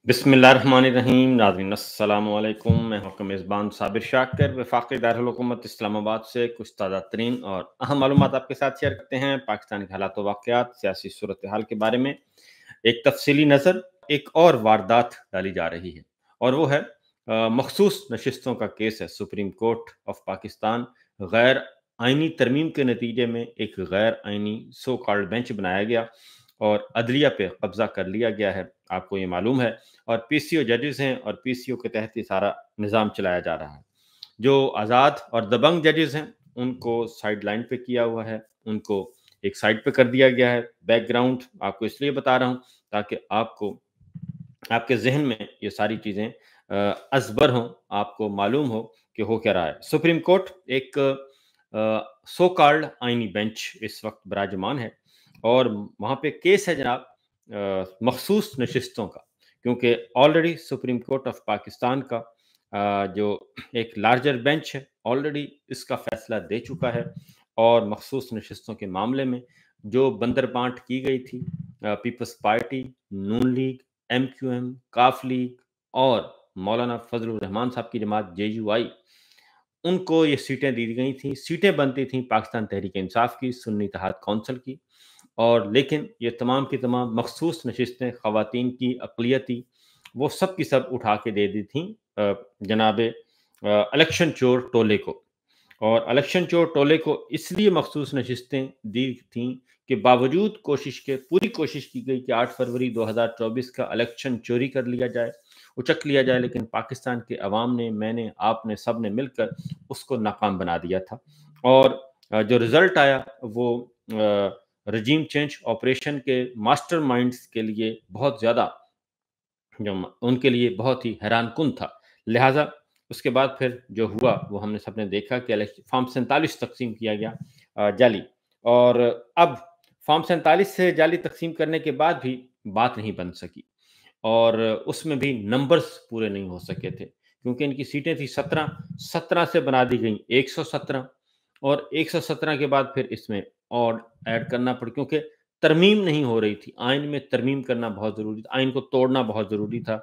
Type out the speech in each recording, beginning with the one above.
बिस्मिल्लाहिर्रहमानिर्रहीम। नाज़रीन अस्सलामु अलैकुम। मैं हूं आपका मेज़बान साबिर शाकिर वफाकी दारुल हुकूमत इस्लामाबाद से कुछ ताज़ा तरीन और अहम मालूमात आपके साथ शेयर करते हैं पाकिस्तान के हालात व वाक़यात, सियासी सूरत हाल के बारे में एक तफसीली नज़र। एक और वारदात डाली जा रही है और वो है मखसूस नशिस्तों का केस है। सुप्रीम कोर्ट ऑफ पाकिस्तान गैर आइनी तरमीम के नतीजे में एक गैर आइनी सो कॉल्ड बेंच बनाया गया और अदलिया पे कब्जा कर लिया गया है, आपको ये मालूम है। और पीसीओ जजेस हैं और पीसीओ के तहत ही सारा निज़ाम चलाया जा रहा है। जो आज़ाद और दबंग जजेस हैं उनको साइड लाइन पे किया हुआ है, उनको एक साइड पे कर दिया गया है। बैकग्राउंड आपको इसलिए बता रहा हूँ ताकि आपको आपके जहन में ये सारी चीज़ें अजबर हों, आपको मालूम हो कि हो क्या रहा है। सुप्रीम कोर्ट एक सो कॉल्ड आइनी बेंच इस वक्त विराजमान है और वहाँ पे केस है जनाब मखसूस नशिस्तों का, क्योंकि already supreme court of Pakistan का जो एक लार्जर बेंच है ऑलरेडी इसका फैसला दे चुका है और मखसूस नशिस्तों के मामले में जो बंदर बांट की गई थी पीपल्स पार्टी, नून लीग, एमक्यूएम, काफ लीग और मौलाना फजलुर रहमान साहब की जमात जेयूआई, उनको ये सीटें दी गई थी। सीटें बनती थी पाकिस्तान तहरीक इंसाफ की, सुन्नी इत्तेहाद कौंसिल की। और लेकिन ये तमाम की तमाम मखसूस नशिस्तें ख़वातीन की अक़लियती वो सब की सब उठा के दे दी थी जनाब इलेक्शन चोर टोले को। और इलेक्शन चोर टोले को इसलिए मखसूस नशिस्तें दी थीं कि बावजूद कोशिश के पूरी कोशिश की गई कि 8 फरवरी 2024 का इलेक्शन चोरी कर लिया जाए, उचक लिया जाए, लेकिन पाकिस्तान के अवाम ने, मैंने, आपने, सब ने मिलकर उसको नाकाम बना दिया था। और जो रिज़ल्ट आया वो रजीम चेंज ऑपरेशन के मास्टरमाइंड्स के लिए बहुत ज़्यादा जो उनके लिए बहुत ही हैरानकुन था। लिहाजा उसके बाद फिर जो हुआ वो हमने सबने देखा कि फॉर्म 47 तक़सीम किया गया जाली। और अब फॉर्म 47 से जाली तक़सीम करने के बाद भी बात नहीं बन सकी और उसमें भी नंबर्स पूरे नहीं हो सके थे, क्योंकि इनकी सीटें थी 17, 17 से बना दी गई 117 और 117 के बाद फिर इसमें और ऐड करना पड़ा, क्योंकि तरमीम नहीं हो रही थी। आइन में तरमीम करना बहुत ज़रूरी था, आइन को तोड़ना बहुत ज़रूरी था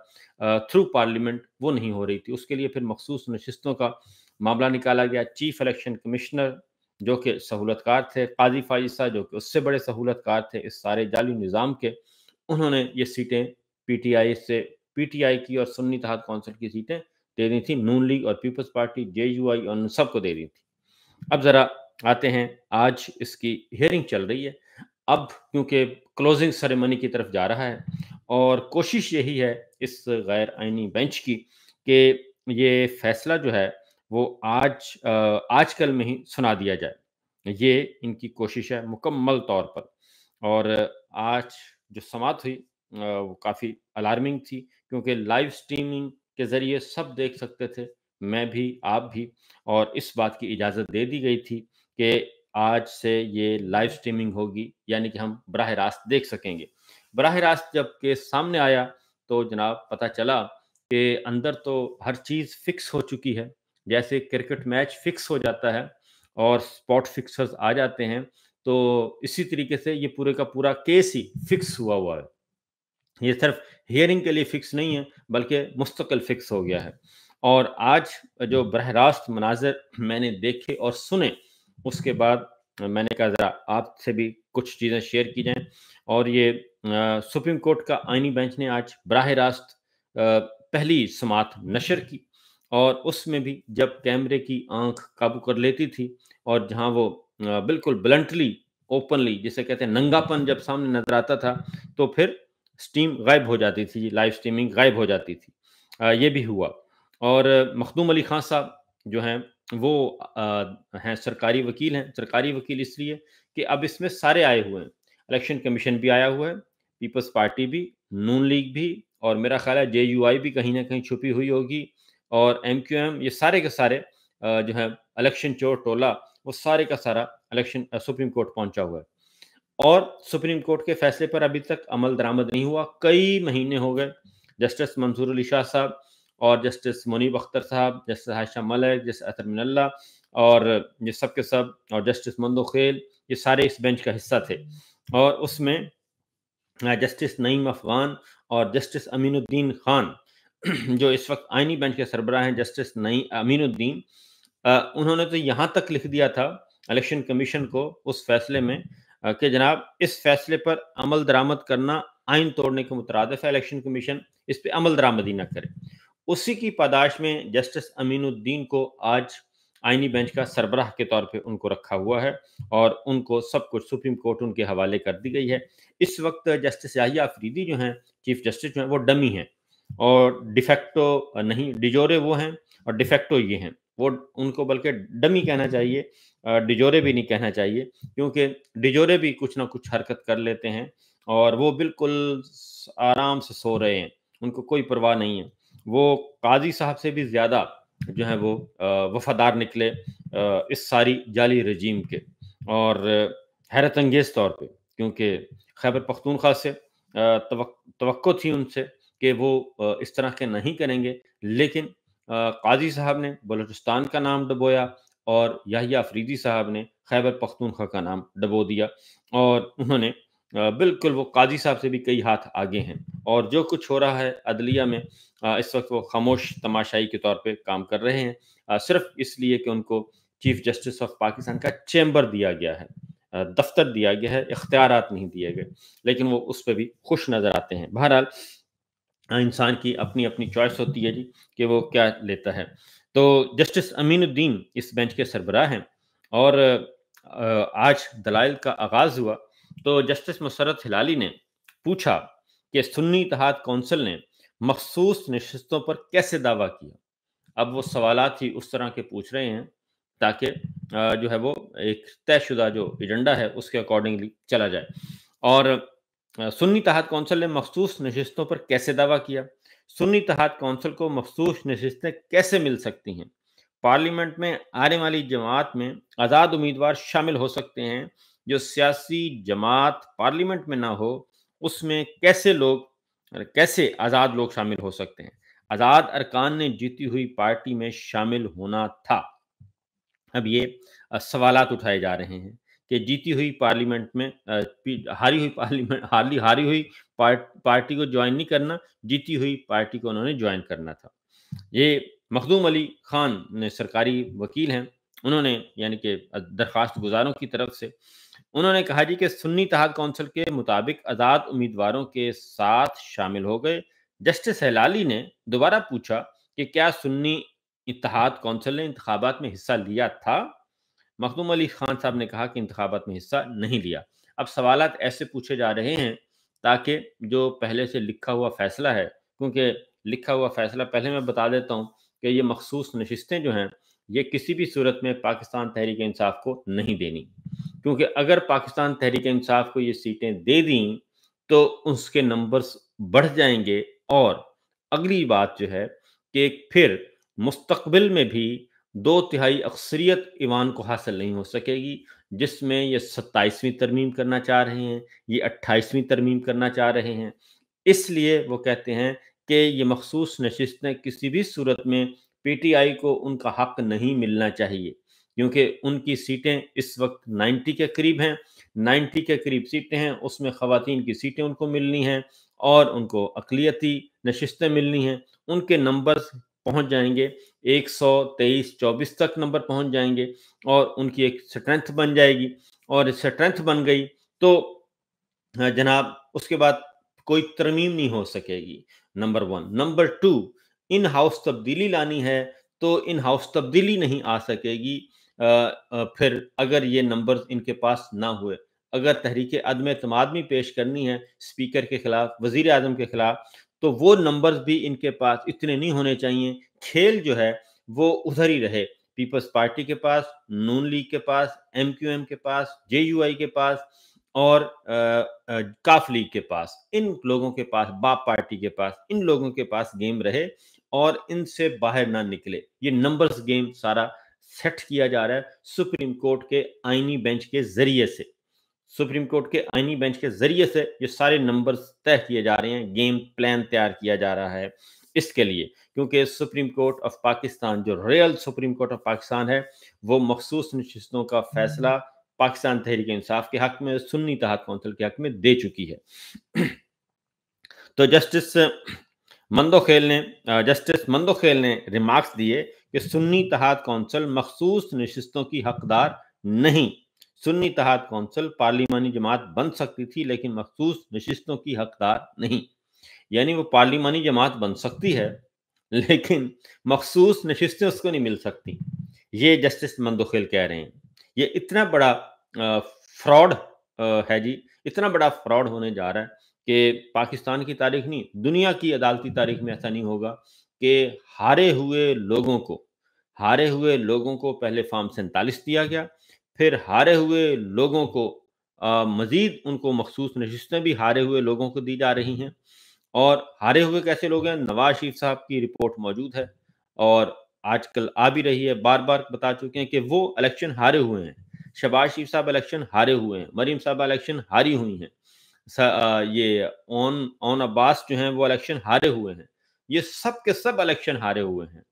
थ्रू पार्लियामेंट, वो नहीं हो रही थी। उसके लिए फिर मखसूस नशिस्तों का मामला निकाला गया। चीफ इलेक्शन कमिश्नर जो कि सहूलतकार थे, काजी फाइज़ जो कि उससे बड़े सहूलतकार थे इस सारे जाली निज़ाम के, उन्होंने ये सीटें पीटीआई से पीटीआई की और सुन्नी इत्तेहाद कौंसिल की सीटें दे दी थी। नून लीग और पीपल्स पार्टी, जेयूआई और उन सबको दे दी थी। अब ज़रा आते हैं, आज इसकी हियरिंग चल रही है। अब क्योंकि क्लोजिंग सेरेमनी की तरफ जा रहा है और कोशिश यही है इस गैर आइनी बेंच की कि ये फैसला जो है वो आजकल में ही सुना दिया जाए। ये इनकी कोशिश है मुकम्मल तौर पर। और आज जो समाअत हुई वो काफ़ी अलार्मिंग थी, क्योंकि लाइव स्ट्रीमिंग के ज़रिए सब देख सकते थे, मैं भी, आप भी। और इस बात की इजाज़त दे दी गई थी कि आज से ये लाइव स्ट्रीमिंग होगी, यानी कि हम बराह रास्त देख सकेंगे। बराह रास्त जब केस सामने आया तो जनाब पता चला कि अंदर तो हर चीज़ फ़िक्स हो चुकी है। जैसे क्रिकेट मैच फ़िक्स हो जाता है और स्पॉट फ़िक्सर्स आ जाते हैं, तो इसी तरीके से ये पूरे का पूरा केस ही फ़िक्स हुआ हुआ है। ये सिर्फ हियरिंग के लिए फिक्स नहीं है, बल्कि मुस्तकिल फिक्स हो गया है। और आज जो बरह रास्त मनाज़र मैंने देखे और सुने, उसके बाद मैंने कहा ज़रा आपसे भी कुछ चीज़ें शेयर की जाएँ। और ये सुप्रीम कोर्ट का आइनी बेंच ने आज बराह रास्त पहली समाअत नशर की और उसमें भी जब कैमरे की आँख काबू कर लेती थी और जहाँ वो बिल्कुल ब्लंटली, ओपनली जिसे कहते हैं नंगापन जब सामने नज़र आता था, तो फिर स्ट्रीम गायब हो जाती थी, लाइव स्ट्रीमिंग गायब हो जाती थी। ये भी हुआ। और मखदूम अली खान साहब जो हैं वो हैं सरकारी वकील हैं। सरकारी वकील इसलिए कि अब इसमें सारे आए हुए हैं। इलेक्शन कमीशन भी आया हुआ है, पीपल्स पार्टी भी, नून लीग भी और मेरा ख़्याल है जेयूआई भी कहीं न कहीं छुपी हुई होगी और एमक्यूएम, ये सारे के सारे जो है इलेक्शन चोर टोला, वो सारे का सारा इलेक्शन सुप्रीम कोर्ट पहुँचा हुआ है। और सुप्रीम कोर्ट के फैसले पर अभी तक अमल दरामद नहीं हुआ। कई महीने हो गए। जस्टिस मंसूर अली शाह साहब और जस्टिस मुनीब अख्तर साहब, जस्टिस आयशा मलिक, जस्टिस अतर मिनल्ला और ये सब के सब और जस्टिस मंदो खेल, ये सारे इस बेंच का हिस्सा थे। और उसमें जस्टिस नईम अफगान और जस्टिस अमीनुद्दीन खान जो इस वक्त आइनी बेंच के सरबराह हैं, जस्टिस नई अमीनुद्दीन, उन्होंने तो यहाँ तक लिख दिया था इलेक्शन कमीशन को उस फैसले में कि जनाब इस फैसले पर अमल दरामद करना आइन तोड़ने के मुतरादिफ है, इलेक्शन कमीशन इस पे अमल दरामदी ना करे। उसी की पादाश में जस्टिस अमीनुद्दीन को आज आइनी बेंच का सरबराह के तौर पे उनको रखा हुआ है और उनको सब कुछ सुप्रीम कोर्ट उनके हवाले कर दी गई है। इस वक्त जस्टिस याहिया अफरीदी जो हैं, चीफ जस्टिस जो हैं, वो डमी हैं और डिफेक्टो नहीं, डिजोरे वो हैं और डिफेक्टो ये हैं। वो उनको बल्कि डमी कहना चाहिए, डिजोरे भी नहीं कहना चाहिए, क्योंकि डिजोरे भी कुछ ना कुछ हरकत कर लेते हैं और वो बिल्कुल आराम से सो रहे हैं, उनको कोई परवाह नहीं है। वो काजी साहब से भी ज़्यादा जो है वो वफादार निकले इस सारी जाली रजीम के, और हैरत अंगेज़ तौर पे, क्योंकि खैबर पख्तूनख्वा से तवक्को थी उनसे कि वो इस तरह के नहीं करेंगे, लेकिन काजी साहब ने बलूचिस्तान का नाम डबोया और याहिया अफरीदी साहब ने खैबर पख्तूनख्वा का नाम डबो दिया, और उन्होंने बिल्कुल वो काजी साहब से भी कई हाथ आगे हैं, और जो कुछ हो रहा है अदलिया में इस वक्त वो खामोश तमाशाई के तौर पे काम कर रहे हैं, सिर्फ इसलिए कि उनको चीफ जस्टिस ऑफ पाकिस्तान का चैम्बर दिया गया है, दफ्तर दिया गया है, इख्तियारात नहीं दिए गए, लेकिन वो उस पर भी खुश नज़र आते हैं। बहरहाल इंसान की अपनी अपनी चॉइस होती है जी कि वो क्या लेता है। तो जस्टिस अमीनुद्दीन इस बेंच के सरबराह हैं और आज दलाइल का आगाज़ हुआ तो जस्टिस मुसर्रत हिलाली ने पूछा कि सुन्नी इत्तेहाद कौंसिल ने मखसूस नशिस्तों पर कैसे दावा किया। अब वो सवालात ही उस तरह के पूछ रहे हैं ताकि जो है वो एक तयशुदा जो एजेंडा है उसके अकॉर्डिंगली चला जाए। और सुन्नी इत्तेहाद कौंसिल ने मखसूस नशिस्तों पर कैसे दावा किया। सुन्नी इत्तेहाद कौंसिल को मखसूस नशिस्तें कैसे मिल सकती हैं। पार्लियामेंट में आने वाली जमात में आज़ाद उम्मीदवार शामिल हो सकते हैं। जो सियासी जमात पार्लियामेंट में ना हो उसमें कैसे आज़ाद लोग शामिल हो सकते हैं। आज़ाद अरकान ने जीती हुई पार्टी में शामिल होना था। अब ये सवालात उठाए जा रहे हैं कि जीती हुई पार्लियामेंट में हारी हुई पार्लियामेंट हारी हुई पार्टी को ज्वाइन नहीं करना, जीती हुई पार्टी को उन्होंने ज्वाइन करना था। ये मखदूम अली खान ने सरकारी वकील हैं, उन्होंने यानी कि दरख्वास्त गुजारों की तरफ से उन्होंने कहा जी कि सुन्नी इत्तेहाद कौंसिल के मुताबिक आज़ाद उम्मीदवारों के साथ शामिल हो गए। जस्टिस हिलाली ने दोबारा पूछा कि क्या सुन्नी इत्तेहाद कौंसिल ने इंतखाबात में हिस्सा लिया था। मखदूम अली खान साहब ने कहा कि इंतखाबात में हिस्सा नहीं लिया। अब सवालात ऐसे पूछे जा रहे हैं ताकि जो पहले से लिखा हुआ फैसला है, क्योंकि लिखा हुआ फैसला पहले मैं बता देता हूँ कि ये मखसूस नशिस्तें जो हैं ये किसी भी सूरत में पाकिस्तान तहरीक इंसाफ को नहीं देनी, क्योंकि अगर पाकिस्तान तहरीक इंसाफ को ये सीटें दे दी तो उसके नंबर्स बढ़ जाएंगे, और अगली बात जो है कि फिर मुस्तकबिल में भी 2/3 अक्सरियत ईवान को हासिल नहीं हो सकेगी, जिसमें ये 27वीं तरमीम करना चाह रहे हैं, ये 28वीं तरमीम करना चाह रहे हैं। इसलिए वो कहते हैं कि ये मखसूस नशिस्तें किसी भी सूरत में पीटीआई को उनका हक नहीं मिलना चाहिए, क्योंकि उनकी सीटें इस वक्त 90 के करीब हैं, 90 के करीब सीटें हैं, उसमें ख़वातीन की सीटें उनको मिलनी हैं और उनको अक़लियती नशिस्तें मिलनी हैं। उनके नंबर्स पहुँच जाएँगे 123-24 तक नंबर पहुँच जाएँगे और उनकी एक स्ट्रेंथ बन जाएगी, और स्ट्रेंथ बन गई तो जनाब उसके बाद कोई तरमीम नहीं हो सकेगी, नंबर 1। नंबर 2, इन हाउस तब्दीली लानी है तो इन हाउस तब्दीली नहीं आ सकेगी फिर अगर ये नंबर इनके पास ना हुए। अगर तहरीक अदम एतमाद पेश करनी है स्पीकर के खिलाफ, वजीर आजम के खिलाफ, तो वो नंबर्स भी इनके पास इतने नहीं होने चाहिए। खेल जो है वो उधर ही रहे, पीपल्स पार्टी के पास, नून लीग के पास, MQM के पास, JUI के पास और काफ लीग के पास, इन लोगों के पास, बाप पार्टी के पास, इन लोगों के पास गेम रहे और इनसे बाहर ना निकले। ये नंबर्स गेम सारा सेट किया जा रहा है सुप्रीम कोर्ट के आईनी बेंच के जरिए से। सुप्रीम कोर्ट के आईनी बेंच के जरिए से ये सारे नंबर्स तय किए जा रहे हैं, गेम प्लान तैयार किया जा रहा है इसके लिए, क्योंकि सुप्रीम कोर्ट ऑफ पाकिस्तान जो real supreme court of Pakistan है वो मखसूस नशिस्तों का फैसला पाकिस्तान तहरीक इंसाफ के हक में, सुन्नी इत्तेहाद कौंसिल के हक में दे चुकी है। तो जस्टिस मंदोखेल ने रिमार्क्स दिए कि सुन्नी इत्तेहाद कौंसिल मखसूस नशिस्तों की हकदार नहीं। सुन्नी इत्तेहाद कौंसिल पार्लिमानी जमात बन सकती थी लेकिन मखसूस नशिस्तों की हकदार नहीं। यानी वो पार्लिमानी जमात बन सकती है लेकिन मखसूस नशिस्तें उसको नहीं मिल सकती। ये जस्टिस मंदोखेल कह रहे हैं। ये इतना बड़ा फ्रॉड है जी, इतना बड़ा फ्रॉड होने जा रहा है कि पाकिस्तान की तारीख नहीं, दुनिया की अदालती तारीख में ऐसा नहीं होगा कि हारे हुए लोगों को पहले फॉर्म 47 दिया गया, फिर हारे हुए लोगों को मजीद उनको मखसूस नशिस्तें भी हारे हुए लोगों को दी जा रही हैं। और हारे हुए कैसे लोग हैं? नवाज शरीफ साहब की रिपोर्ट मौजूद है और आजकल आ भी रही है, बार बार बता चुके हैं कि वो इलेक्शन हारे हुए हैं। शहबाज शरीफ साहब इलेक्शन हारे हुए हैं, मरीम साहब इलेक्शन हारी हुई हैं, ये ओन अब्बास जो हैं वो इलेक्शन हारे हुए हैं। ये सब के सब इलेक्शन हारे हुए हैं।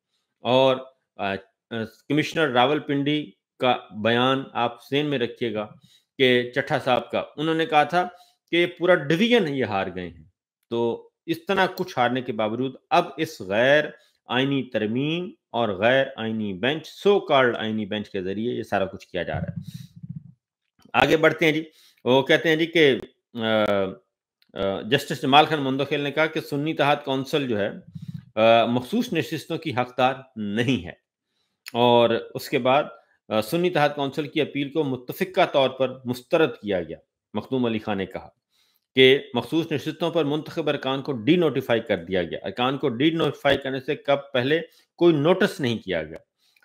और कमिश्नर रावलपिंडी का बयान आप ज़हन में रखिएगा कि चट्ठा साहब का, उन्होंने कहा था कि पूरा डिवीजन ये हार गए हैं। तो इस तरह कुछ हारने के बावजूद अब इस गैर आईनी तरमीम और गैर आईनी बेंच, सो कॉल्ड आईनी बेंच के जरिए ये सारा कुछ किया जा रहा है। आगे बढ़ते हैं जी। वो कहते हैं जी कि जस्टिस जमाल खान मंदोखेल ने कहा कि सुन्नी इत्तेहाद कौंसिल जो है मखसूस नशिस्तों की हकदार नहीं है। और उसके बाद सुन्नी इत्तेहाद कौंसिल की अपील को मुत्तफिका तौर पर मुस्तरद किया गया। मखदूम अली खान ने कहा कि मखसूस नशिस्तों पर मुंतखब अरकान को डी नोटिफाई कर दिया गया। अरकान को डी नोटिफाई करने से कब पहले कोई नोटिस नहीं किया गया।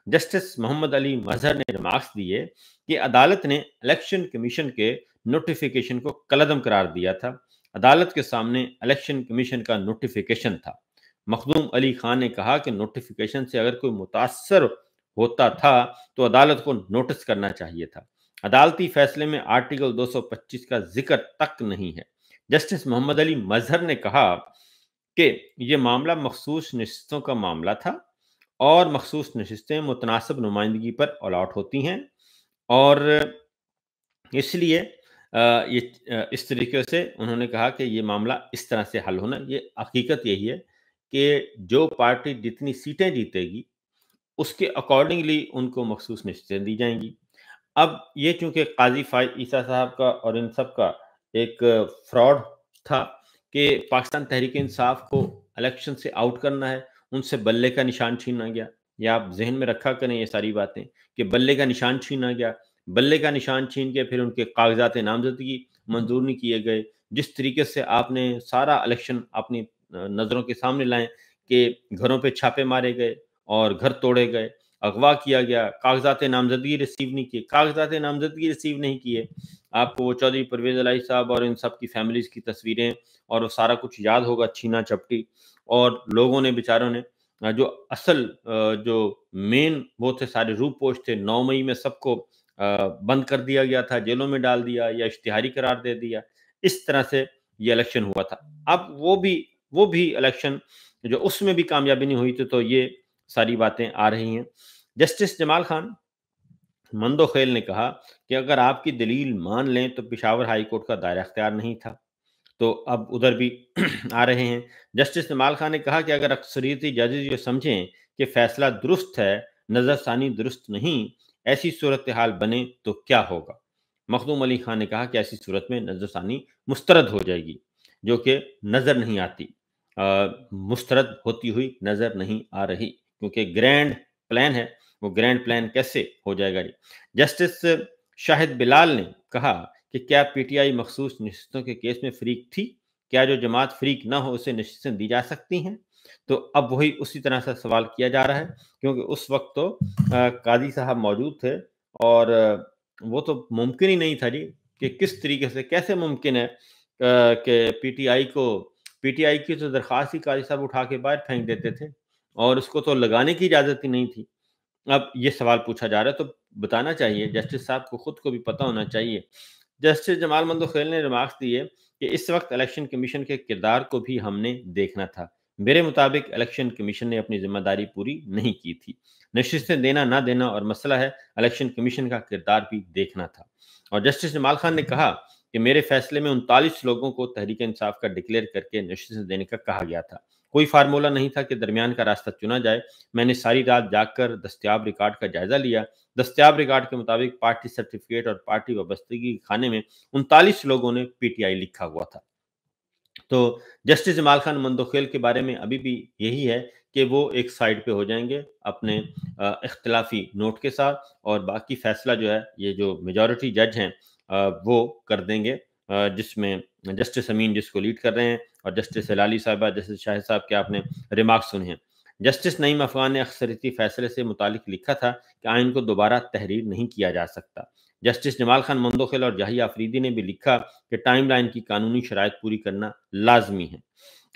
जस्टिस मोहम्मद अली मजहर ने रिमार्क्स दिए कि अदालत ने इलेक्शन कमीशन के नोटिफिकेशन को कलअदम करार दिया था। अदालत के सामने इलेक्शन कमीशन का नोटिफिकेशन था। मखदूम अली खान ने कहा कि नोटिफिकेशन से अगर कोई मुतासर होता था तो अदालत को नोटिस करना चाहिए था। अदालती फैसले में आर्टिकल 225 का जिक्र तक नहीं है। जस्टिस मोहम्मद अली मजहर ने कहा कि यह मामला मखसूस नशिस्तों का मामला था और मखसूस नशिस्तें मुतनासिब नुमाइंदगी पर अलॉट होती हैं और इसलिए इस तरीके से उन्होंने कहा कि ये मामला इस तरह से हल होना, ये हकीकत यही है कि जो पार्टी जितनी सीटें जीतेगी उसके अकॉर्डिंगली उनको मखसूस नशिस्तें दी जाएंगी। अब ये चूंकि काजी फाइज ईसा साहब का और इन सब का एक फ्रॉड था कि पाकिस्तान तहरीक इंसाफ को इलेक्शन से आउट करना है, उनसे बल्ले का निशान छीना गया। या आप जहन में रखा करें ये सारी बातें कि बल्ले का निशान छीना गया, बल्ले का निशान छीन के फिर उनके कागजात नामजदगी मंजूर नहीं किए गए। जिस तरीके से आपने सारा इलेक्शन अपनी नज़रों के सामने लाए कि घरों पे छापे मारे गए और घर तोड़े गए, अगवा किया गया, कागजात नामजदगी रिसीव नहीं किए, कागजात नामजदगी रिसीव नहीं किए। आपको वो चौधरी परवेज इलाही साहब और इन सब की फैमिलीज की तस्वीरें और वो सारा कुछ याद होगा, छीना झपटी। और लोगों ने बेचारों ने जो असल जो मेन वो थे सारे रूपोश थे, 9 मई में सबको बंद कर दिया गया था, जेलों में डाल दिया या इश्तिहारी करार दे दिया। इस तरह से ये इलेक्शन हुआ था। अब वो भी इलेक्शन जो उसमें भी कामयाबी नहीं हुई थी, तो ये सारी बातें आ रही हैं। जस्टिस जमाल खान मंदोखेल ने कहा कि अगर आपकी दलील मान लें तो पेशावर हाई कोर्ट का दायरा अख्तियार नहीं था, तो अब उधर भी आ रहे हैं। जस्टिस जमाल खान ने कहा कि अगर अक्सरियती जजेस ये समझें कि फैसला दुरुस्त है, नज़रसानी दुरुस्त नहीं, ऐसी सूरत हाल बने तो क्या होगा। मखदूम अली खान ने कहा कि ऐसी सूरत में नज़रसानी मुस्तरद हो जाएगी, जो कि नज़र नहीं आती, मुस्तरद होती हुई नज़र नहीं आ रही, क्योंकि ग्रैंड प्लान है। वो ग्रैंड प्लान कैसे हो जाएगा जी। जस्टिस शाहिद बिलाल ने कहा कि क्या पीटीआई मखसूस नशिस्तों के केस में फरीक थी? क्या जो जमात फरीक ना हो उसे नशिस्तें दी जा सकती हैं? तो अब वही उसी तरह से सवाल किया जा रहा है, क्योंकि उस वक्त तो काजी साहब मौजूद थे और वो तो मुमकिन ही नहीं था जी कि किस तरीके से, कैसे मुमकिन है कि पीटीआई की तो दरख्वास्त ही काजी साहब उठा के बाहर फेंक देते थे और उसको तो लगाने की इजाज़त ही नहीं थी। अब ये सवाल पूछा जा रहा है, तो बताना चाहिए, जस्टिस साहब को खुद को भी पता होना चाहिए। जस्टिस जमाल मंदोखेल ने रिमार्क्स दिए कि इस वक्त इलेक्शन कमीशन के किरदार को भी हमने देखना था। मेरे मुताबिक इलेक्शन कमीशन ने अपनी जिम्मेदारी पूरी नहीं की थी। नशिस्तें देना ना देना और मसला है, इलेक्शन कमीशन का किरदार भी देखना था। और जस्टिस जमाल खान ने कहा कि मेरे फैसले में 39 लोगों को तहरीक इंसाफ का डिक्लेयर करके नशिस्तें देने का कहा गया था। कोई फार्मूला नहीं था कि दरमियान का रास्ता चुना जाए। मैंने सारी रात जागकर दस्तयाब रिकॉर्ड का जायजा लिया। दस्तयाब रिकॉर्ड के मुताबिक पार्टी सर्टिफिकेट और पार्टी वाबस्तगी के खाने में 39 लोगों ने पीटीआई लिखा हुआ था। तो जस्टिस जमाल खान मंदोखेल के बारे में अभी भी यही है कि वो एक साइड पे हो जाएंगे अपने इख्तिलाफी नोट के साथ, और बाकी फैसला जो है ये जो मेजॉरिटी जज हैं वो कर देंगे, जिसमें जस्टिस अमीन जिसको लीड कर रहे हैं, और जस्टिस हिलाली साहिबा, जस्टिस शाहिद साहब के आपने रिमार्क्स सुने हैं। जस्टिस नईम अफगान ने अक्सरियती फैसले से मुतालिक लिखा था कि आइन को दोबारा तहरीर नहीं किया जा सकता। जस्टिस जमाल खान मंदोखेल और जाहिया अफरीदी ने भी लिखा कि टाइम लाइन की कानूनी शराइत पूरी करना लाजमी है,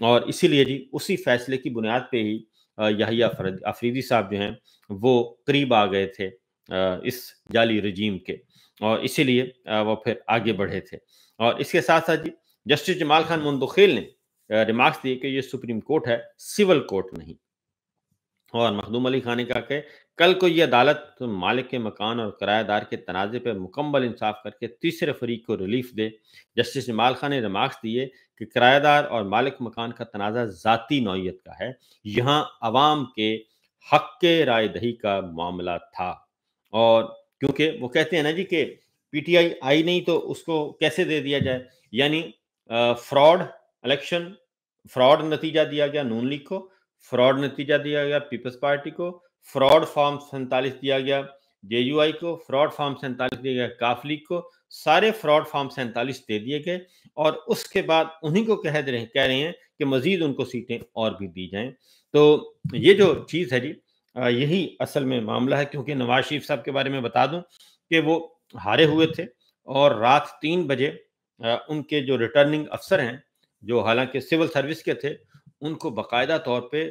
और इसीलिए जी उसी फैसले की बुनियाद पे ही याहिया अफरीदी साहब जो हैं वो करीब आ गए थे इस जाली रजीम के, और इसीलिए वो फिर आगे बढ़े थे। और इसके साथ साथ जी जस्टिस जमाल खान मुंदोखेल ने रिमार्क्स दिए कि ये सुप्रीम कोर्ट है, सिविल कोर्ट नहीं। और मखदूम अली खान ने कहा कि कल को ये अदालत मालिक के मकान और किराएदार के तनाज़े पर मुकम्मल इंसाफ करके तीसरे फरीक को रिलीफ दे। जस्टिस जमाल खान ने रिमार्क्स दिए कि किराएदार और मालिक मकान का तनाज़ा ज़ाती नौइयत का है, यहाँ अवाम के हक के राय दही का मामला था। और क्योंकि वो कहते हैं ना जी कि पीटीआई आई नहीं तो उसको कैसे दे दिया जाए, यानी फ्रॉड इलेक्शन, फ्रॉड नतीजा दिया गया नून लीग को, फ्रॉड नतीजा दिया गया पीपल्स पार्टी को, फ्रॉड फॉर्म 47 दिया गया जेयूआई को, फ्रॉड फॉर्म 47 दिया गया काफ लीग को, सारे फ्रॉड फॉर्म 47 दे दिए गए, और उसके बाद उन्हीं को कह रहे हैं कि मजीद उनको सीटें और भी दी जाएं। तो ये जो चीज़ है जी यही असल में मामला है, क्योंकि नवाज शरीफ साहब के बारे में बता दूं कि वो हारे हुए थे, और रात 3 बजे उनके जो रिटर्निंग अफसर हैं, जो हालांकि सिविल सर्विस के थे, उनको बाकायदा तौर पे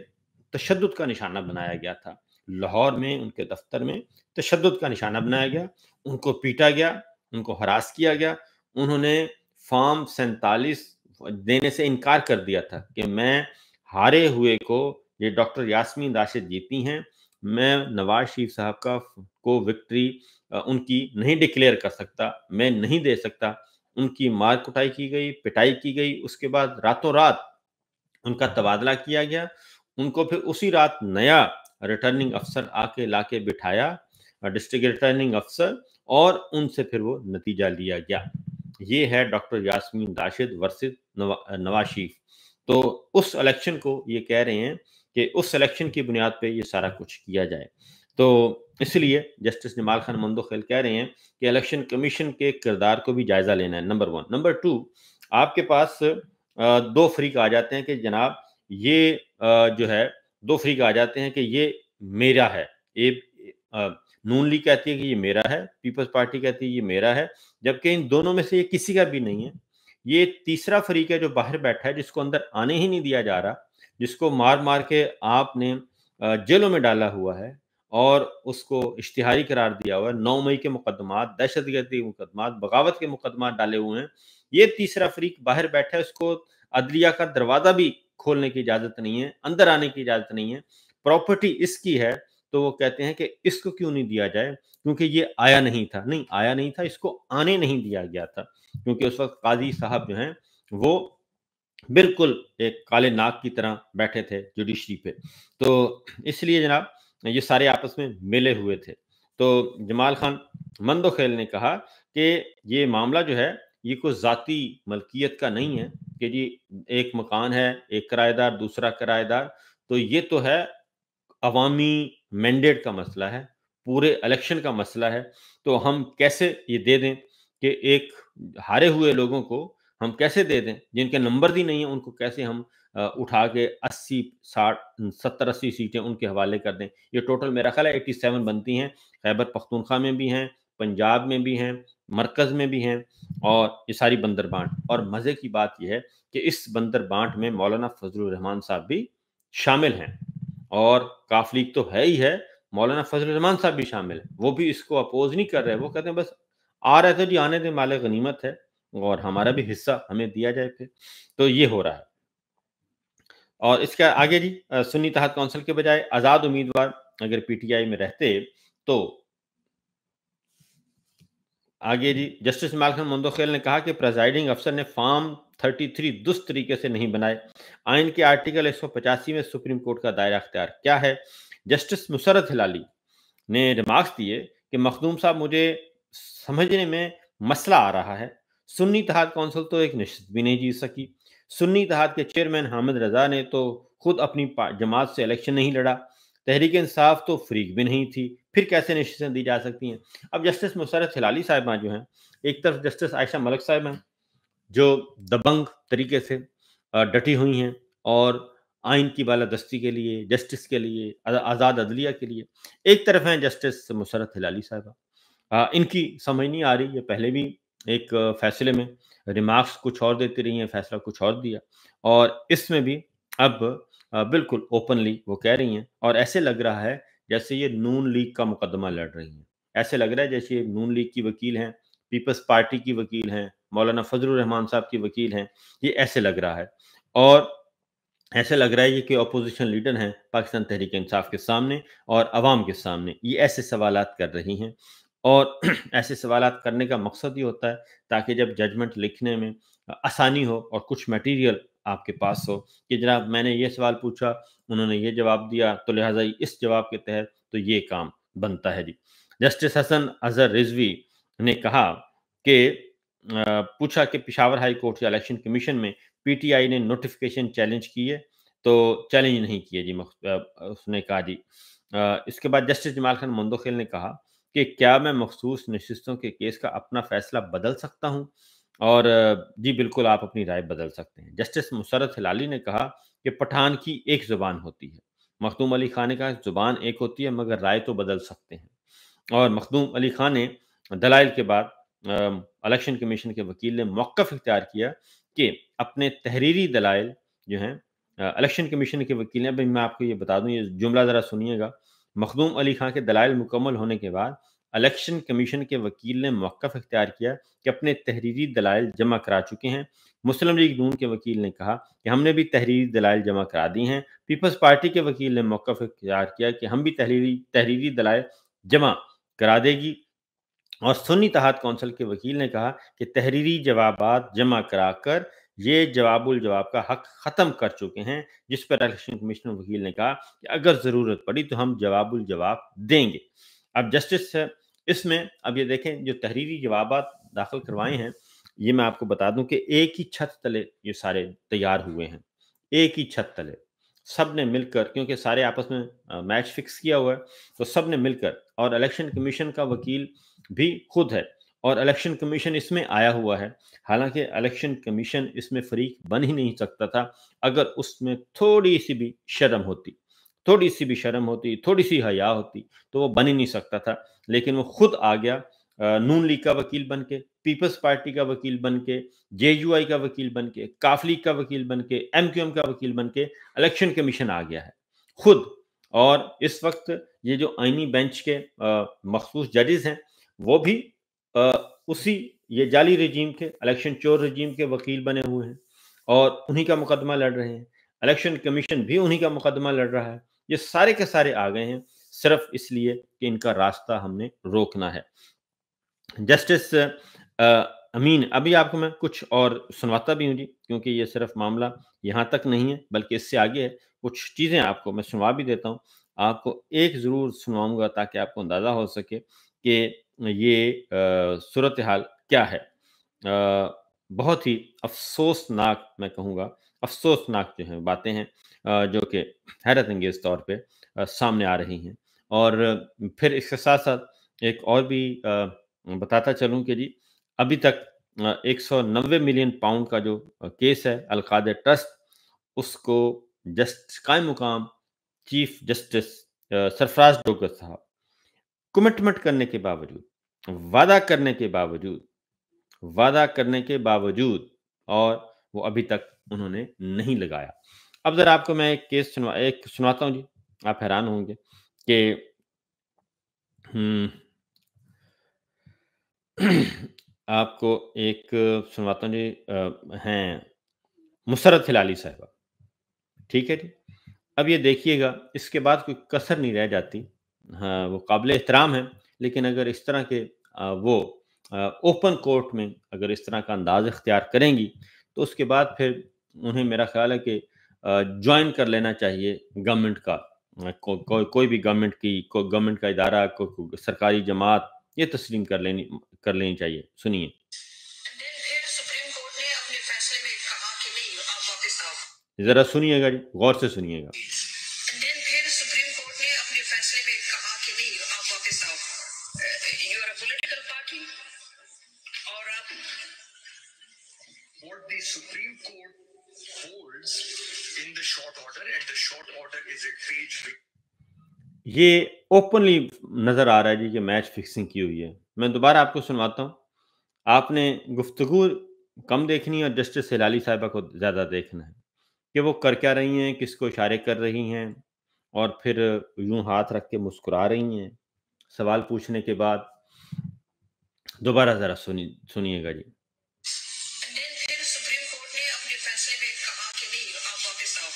तशद्दुद का निशाना बनाया गया था। लाहौर में उनके दफ्तर में तशद्दुद का निशाना बनाया गया, उनको पीटा गया, उनको हरास किया गया। उन्होंने फॉर्म 47 देने से इनकार कर दिया था कि मैं हारे हुए को, ये डॉक्टर यास्मीन राशिद जीती हैं, मैं नवाज शरीफ साहब का को विक्ट्री उनकी नहीं डिक्लेयर कर सकता, मैं नहीं दे सकता। उनकी मार कुटाई की गई, पिटाई की गई, उसके बाद रातों रात उनका तबादला किया गया। उनको फिर उसी रात नया रिटर्निंग अफसर आके लाके बिठाया, डिस्ट्रिक्ट रिटर्निंग अफसर, और उनसे फिर वो नतीजा लिया गया। ये है डॉक्टर यास्मीन राशिद वर्सेस नवाज शरीफ। तो उस इलेक्शन को ये कह रहे हैं कि उस इलेक्शन की बुनियाद पे ये सारा कुछ किया जाए। तो इसलिए जस्टिस जमाल खान मंदोखेल कह रहे हैं कि इलेक्शन कमीशन के किरदार को भी जायजा लेना है, नंबर 1। नंबर 2, आपके पास 2 फरीक आ जाते हैं कि जनाब ये जो है 2 फरीक आ जाते हैं कि ये मेरा है। ये नून लीग कहती है कि ये मेरा है, पीपल्स पार्टी कहती है ये मेरा है, जबकि इन दोनों में से ये किसी का भी नहीं है। ये तीसरा फरीक है जो बाहर बैठा है, जिसको अंदर आने ही नहीं दिया जा रहा, जिसको मार-मार के आपने जेलों में डाला हुआ है, और उसको इश्तिहारी करार दिया हुआ है। 9 मई के मुकदमात, दहशतगर्दी के मुकदमात, बगावत के मुकदमात डाले हुए हैं। ये तीसरा फरीक बाहर बैठा है, उसको अदलिया का दरवाजा भी खोलने की इजाजत नहीं है, अंदर आने की इजाजत नहीं है। प्रॉपर्टी इसकी है, तो वो कहते हैं कि इसको क्यों नहीं दिया जाए, क्योंकि ये आया नहीं था। नहीं, आया नहीं था, इसको आने नहीं दिया गया था, क्योंकि उस वक्त काजी साहब जो हैं वो बिल्कुल एक काले नाग की तरह बैठे थे जुडिशरी पे। तो इसलिए जनाब ये सारे आपस में मिले हुए थे। तो जमाल खान मंदोखेल ने कहा कि ये मामला जो है ये कोई ज़ाती मलकियत का नहीं है कि जी एक मकान है, एक किराएदार, दूसरा किराएदार। तो ये तो है अवामी मैंडेट का मसला है, पूरे इलेक्शन का मसला है। तो हम कैसे ये दे दें कि एक हारे हुए लोगों को हम कैसे दे दें, जिनके नंबर ही नहीं है, उनको कैसे हम उठा के 80, 60, 70-80 सीटें उनके हवाले कर दें। ये टोटल मेरा ख्याल है 87 बनती हैं। खैबर पख्तूनख्वा में भी हैं, पंजाब में भी हैं, मरकज़ में भी हैं, और ये सारी बंदरबांट। और मज़े की बात ये है कि इस बंदरबांट में मौलाना फजलुर रहमान साहब भी शामिल हैं, और काफ लीग तो है ही है, मौलाना फजलुर रहमान साहब भी शामिल हैं। वो भी इसको अपोज नहीं कर रहे, वो कहते हैं बस आ रहे थे जी, आने दें, माले गनीमत है, और हमारा भी हिस्सा हमें दिया जाए फिर। तो ये हो रहा है। और इसके आगे जी सुन्नी इत्तेहाद कौंसिल के बजाय आज़ाद उम्मीदवार अगर पीटीआई में रहते तो आगे जी जस्टिस मालखन मुंदोखेल ने कहा कि प्रेजाइडिंग अफसर ने फॉर्म 33 दुरुस्त तरीके से नहीं बनाए। आइन के आर्टिकल 185 में सुप्रीम कोर्ट का दायरा अख्तियार क्या है? जस्टिस मुसर्रत हिलाली ने रिमार्क्स दिए कि मखदूम साहब मुझे समझने में मसला आ रहा है। सुन्नी इत्तेहाद कौंसिल तो एक नशिस्त भी नहीं जीत सकी। सुन्नी इत्तेहाद के चेयरमैन हामिद रजा ने तो खुद अपनी जमात से इलेक्शन नहीं लड़ा। तहरीक इंसाफ तो फ्रीक भी नहीं थी, फिर कैसे नशिस्तें दी जा सकती हैं? अब जस्टिस मुसर्रत हिलाली साहिबा जो हैं, एक तरफ जस्टिस आयशा मलिक साहिब हैं जो दबंग तरीके से डटी हुई हैं और आइन की बालादस्ती के लिए, जस्टिस के लिए, आज़ाद अदलिया के लिए। एक तरफ हैं जस्टिस मुसर्रत हिलाली साहिबा। इनकी समझ नहीं आ रही, ये पहले भी एक फैसले में रिमार्क्स कुछ और देती रही हैं, फैसला कुछ और दिया और इसमें भी अब बिल्कुल ओपनली वो कह रही हैं और ऐसे लग रहा है जैसे ये नून लीग का मुकदमा लड़ रही हैं। ऐसे लग रहा है जैसे ये नून लीग की वकील हैं, पीपल्स पार्टी की वकील हैं, मौलाना फजलुर रहमान साहब की वकील हैं, ये ऐसे लग रहा है और ऐसे लग रहा है ये कि अपोजिशन लीडर हैं पाकिस्तान तहरीक इंसाफ के सामने और अवाम के सामने, ये ऐसे सवालात कर रही हैं और ऐसे सवालात करने का मकसद ये होता है ताकि जब जजमेंट लिखने में आसानी हो और कुछ मटेरियल आपके पास हो कि जनाब मैंने ये सवाल पूछा, उन्होंने ये जवाब दिया, तो लिहाजा इस जवाब के तहत तो ये काम बनता है जी। जस्टिस हसन अजहर रिजवी ने कहा कि पूछा कि पेशावर हाई कोर्ट या इलेक्शन कमीशन में पीटीआई ने नोटिफिकेशन चैलेंज किए, तो चैलेंज नहीं किए जी उसने कहा जी। इसके बाद जस्टिस जमाल खान मुंदोखेल ने कहा कि क्या मैं मखसूस नशिस्तों के केस का अपना फैसला बदल सकता हूँ? और जी बिल्कुल आप अपनी राय बदल सकते हैं। जस्टिस मुसर्रत हिलाली ने कहा कि पठान की एक ज़ुबान होती है। मखदूम अली खान ने कहा ज़ुबान एक होती है मगर राय तो बदल सकते हैं। और मखदूम अली खान ने दलाइल के बाद इलेक्शन कमीशन के वकील ने मौक़िफ़ इख्तियार किया कि अपने तहरीरी दलाइल जो हैं इलेक्शन कमीशन के वकील ने अभी मैं आपको ये बता दूँ, ये जुमला ज़रा सुनिएगा। मखदूम अली खान के दलाइल मुकम्मल होने के बाद इलेक्शन कमीशन के वकील ने मौक़िफ़ इख्तियार किया कि अपने तहरीरी दलाइल जमा करा चुके हैं। मुस्लिम लीग नून के वकील ने कहा कि हमने भी तहरीरी दलाइल जमा करा दी हैं। पीपल्स पार्टी के वकील ने मौक़िफ़ इख्तियार किया कि हम भी तहरीरी दलाइल जमा करा देगी और सुन्नी इत्तेहाद कौंसिल के वकील ने कहा कि तहरीरी जवाबात जमा कराकर ये जवाबुल जवाब का हक ख़त्म कर चुके हैं, जिस पर इलेक्शन कमीशन वकील ने कहा कि अगर ज़रूरत पड़ी तो हम जवाबुल जवाब देंगे। अब जस्टिस इसमें अब ये देखें जो तहरीरी जवाबात दाखिल करवाए हैं, ये मैं आपको बता दूँ कि एक ही छत तले ये सारे तैयार हुए हैं। एक ही छत तले। सब ने मिलकर क्योंकि सारे आपस में मैच फिक्स किया हुआ है, तो सब ने मिलकर और इलेक्शन कमीशन का वकील भी खुद है और इलेक्शन कमीशन इसमें आया हुआ है। हालाँकि इलेक्शन कमीशन इसमें फ़रीक बन ही नहीं सकता था, अगर उसमें थोड़ी-सी भी शर्म होती। थोड़ी-सी भी शर्म होती, थोड़ी-सी हया होती, तो वो बन ही नहीं सकता था। लेकिन वो खुद आ गया नून लीग का वकील बन के, पीपल्स पार्टी का वकील बन के, जेयूआई का वकील बन के, काफ लीग का वकील बन के, एमक्यूएम का वकील बन के इलेक्शन कमीशन आ गया है, खुद। और इस वक़्त ये जो आईनी बेंच के मखसूस जजेस हैं, वो भी अ, उसी ये जाली रजीम के, इलेक्शन चोर रजीम के वकील बने हुए हैं और उन्हीं का मुकदमा लड़ रहे हैं। इलेक्शन कमीशन भी उन्हीं का मुकदमा लड़ रहा है। ये सारे के सारे आ गए हैं, सिर्फ़ इसलिए कि इनका रास्ता हमने रोकना है। जस्टिस अमीन अभी आपको मैं कुछ और सुनवाता भी हूँ जी, क्योंकि ये सिर्फ़ मामला यहाँ तक नहीं है, बल्कि इससे आगे है। कुछ चीज़ें आपको मैं सुनवा भी देता हूँ। आपको एक ज़रूर सुनाऊँगा ताकि आपको अंदाज़ा हो सके कि ये सूरत-ए-हाल क्या है। बहुत ही अफ़सोसनाक मैं कहूँगा, अफ़सोसनाक जो हैं बातें हैं जो कि हैरत-अंगेज़ तौर पे सामने आ रही हैं। और फिर इसके साथ-साथ एक और भी बताता चलूँ कि जी अभी तक 190 मिलियन पाउंड का जो केस है अल-कायदा ट्रस्ट उसको कायम मुकाम चीफ जस्टिस सरफराज डोगर साहब कमिटमेंट करने के बावजूद, वादा करने के बावजूद वादा करने के बावजूद और वो अभी तक उन्होंने नहीं लगाया। अब ज़रा आपको मैं एक सुनाता हूँ जी, आप हैरान होंगे कि हुँ आपको एक सुनाता हूँ जी हैं मुसर्रत हिलाली साहिबा। ٹھیک ہے جی؟ اب یہ دیکھیے گا اس کے بعد کوئی کسر نہیں رہ جاتی۔ ہاں، وہ قابل احترام ہے، لیکن اگر اس طرح کے وہ اوپن کورٹ میں اگر اس طرح کا انداز اختیار کریں گی، تو اس کے بعد پھر انہیں میرا خیال ہے کہ جوائن کر لینا چاہیے گورنمنٹ کا، کوئی بھی گورنمنٹ کا ادارہ، سرکاری جماعت، یہ تسلیم کر لینی چاہیے۔ سنیے۔ پھر سپریم کورٹ نے اپنے فیصلے میں کہا کہ نہیں، آپ واپس آؤ۔ ذرا سنیے گا جی، غور سے سنیے گا۔ پھر سپریم کورٹ نے اپنے فیصلے میں کہا کہ نہیں، آپ واپس آؤ۔ You are a political party اور آپ what the Supreme Court holds in the short order, and the short order is at page. یہ اوپنلی نظر آ رہا ہے جی کہ میچ فکسنگ کی ہوئی ہے۔ میں دوبارہ آپ کو سنواتا ہوں۔ آپ نے گفتگو کم دیکھنی ہے اور جسٹس ہلالی صاحبہ کو زیادہ دیکھنا ہے کہ وہ کر کیا رہی ہیں، کس کو اشارے کر رہی ہیں، اور پھر یوں ہاتھ رکھ کے مسکرا رہی ہیں سوال پوچھنے کے بعد۔ دوبارہ ذرا سنیے گا جی۔ پھر سپریم کورٹ نے اپنے فیصلے میں کہا کہ نہیں، آپ واپس آؤ۔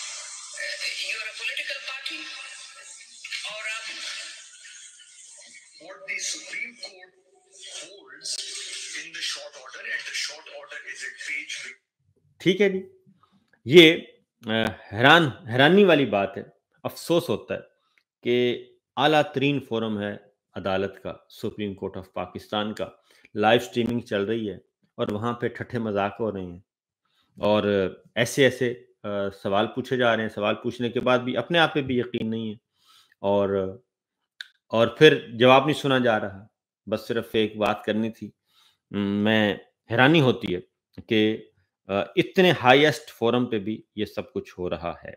You are a political party اور آپ what the Supreme Court holds in the short order, and the short order is at page. ٹھیک ہے جی، یہ حیرانی والی بات ہے۔ افسوس ہوتا ہے کہ اعلیٰ ترین فورم ہے عدالت کا، سپریم کورٹ آف پاکستان کا، لائیو سٹریمنگ چل رہی ہے اور وہاں پہ ٹھٹھے مذاق ہو رہے ہیں اور ایسے سوال پوچھے جا رہے ہیں۔ سوال پوچھنے کے بعد بھی اپنے آپ پہ بھی یقین نہیں ہے، اور پھر جواب نہیں سنا جا رہا، بس صرف ایک بات کرنی تھی۔ میں حیرانی ہوتی ہے کہ اتنے ہائیسٹ فورم پہ بھی یہ سب کچھ ہو رہا ہے۔